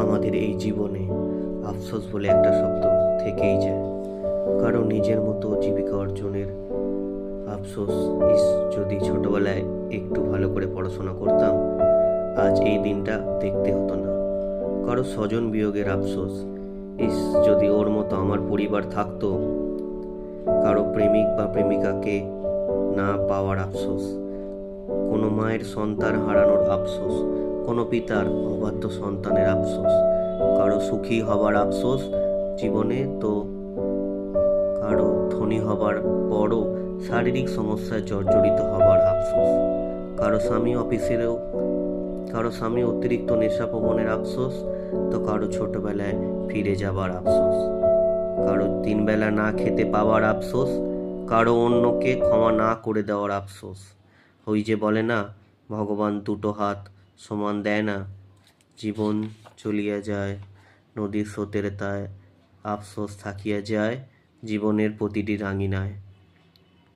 আমাদের এই জীবনে আফসোস বলে একটা শব্দ থেকেই যায়। কারো নিজের মতো জীবিকা অর্জনের আফসোস, যদি ছোটবেলায় একটু ভালো করে পড়াশোনা করতাম, আজ এই দিনটা দেখতে হতো না। কারো স্বজন বিয়োগের আফসোস, যদি ওর মতো আমার পরিবার থাকতো। কারো প্রেমিক বা প্রেমিকাকে না পাওয়ার আফসোস, কোনো মায়ের সন্তান হারানোর আফসোস, কোনো পিতার অবাধ্য সন্তানের আফসোস, কারো সুখী হবার আফসোস জীবনে, তো কারো ধনী হবার পরও শারীরিক সমস্যায় জর্জরিত হবার আফসোস, কারো স্বামী অতিরিক্ত নেশাপ্রবণের আফসোস, তো কারো ছোটবেলায় ফিরে যাবার আফসোস, কারো 3 বেলা না খেতে পাওয়ার আফসোস, কারো অন্যকে ক্ষমা না করে দেওয়ার আফসোস। ওই যে বলে না, ভগবান দুটো হাত সমান দেয় না। জীবন চলিয়া যায় নদীর স্রোতের তায়, আফসোস থাকিয়া যায় জীবনের প্রতিটি রাঙিনায়।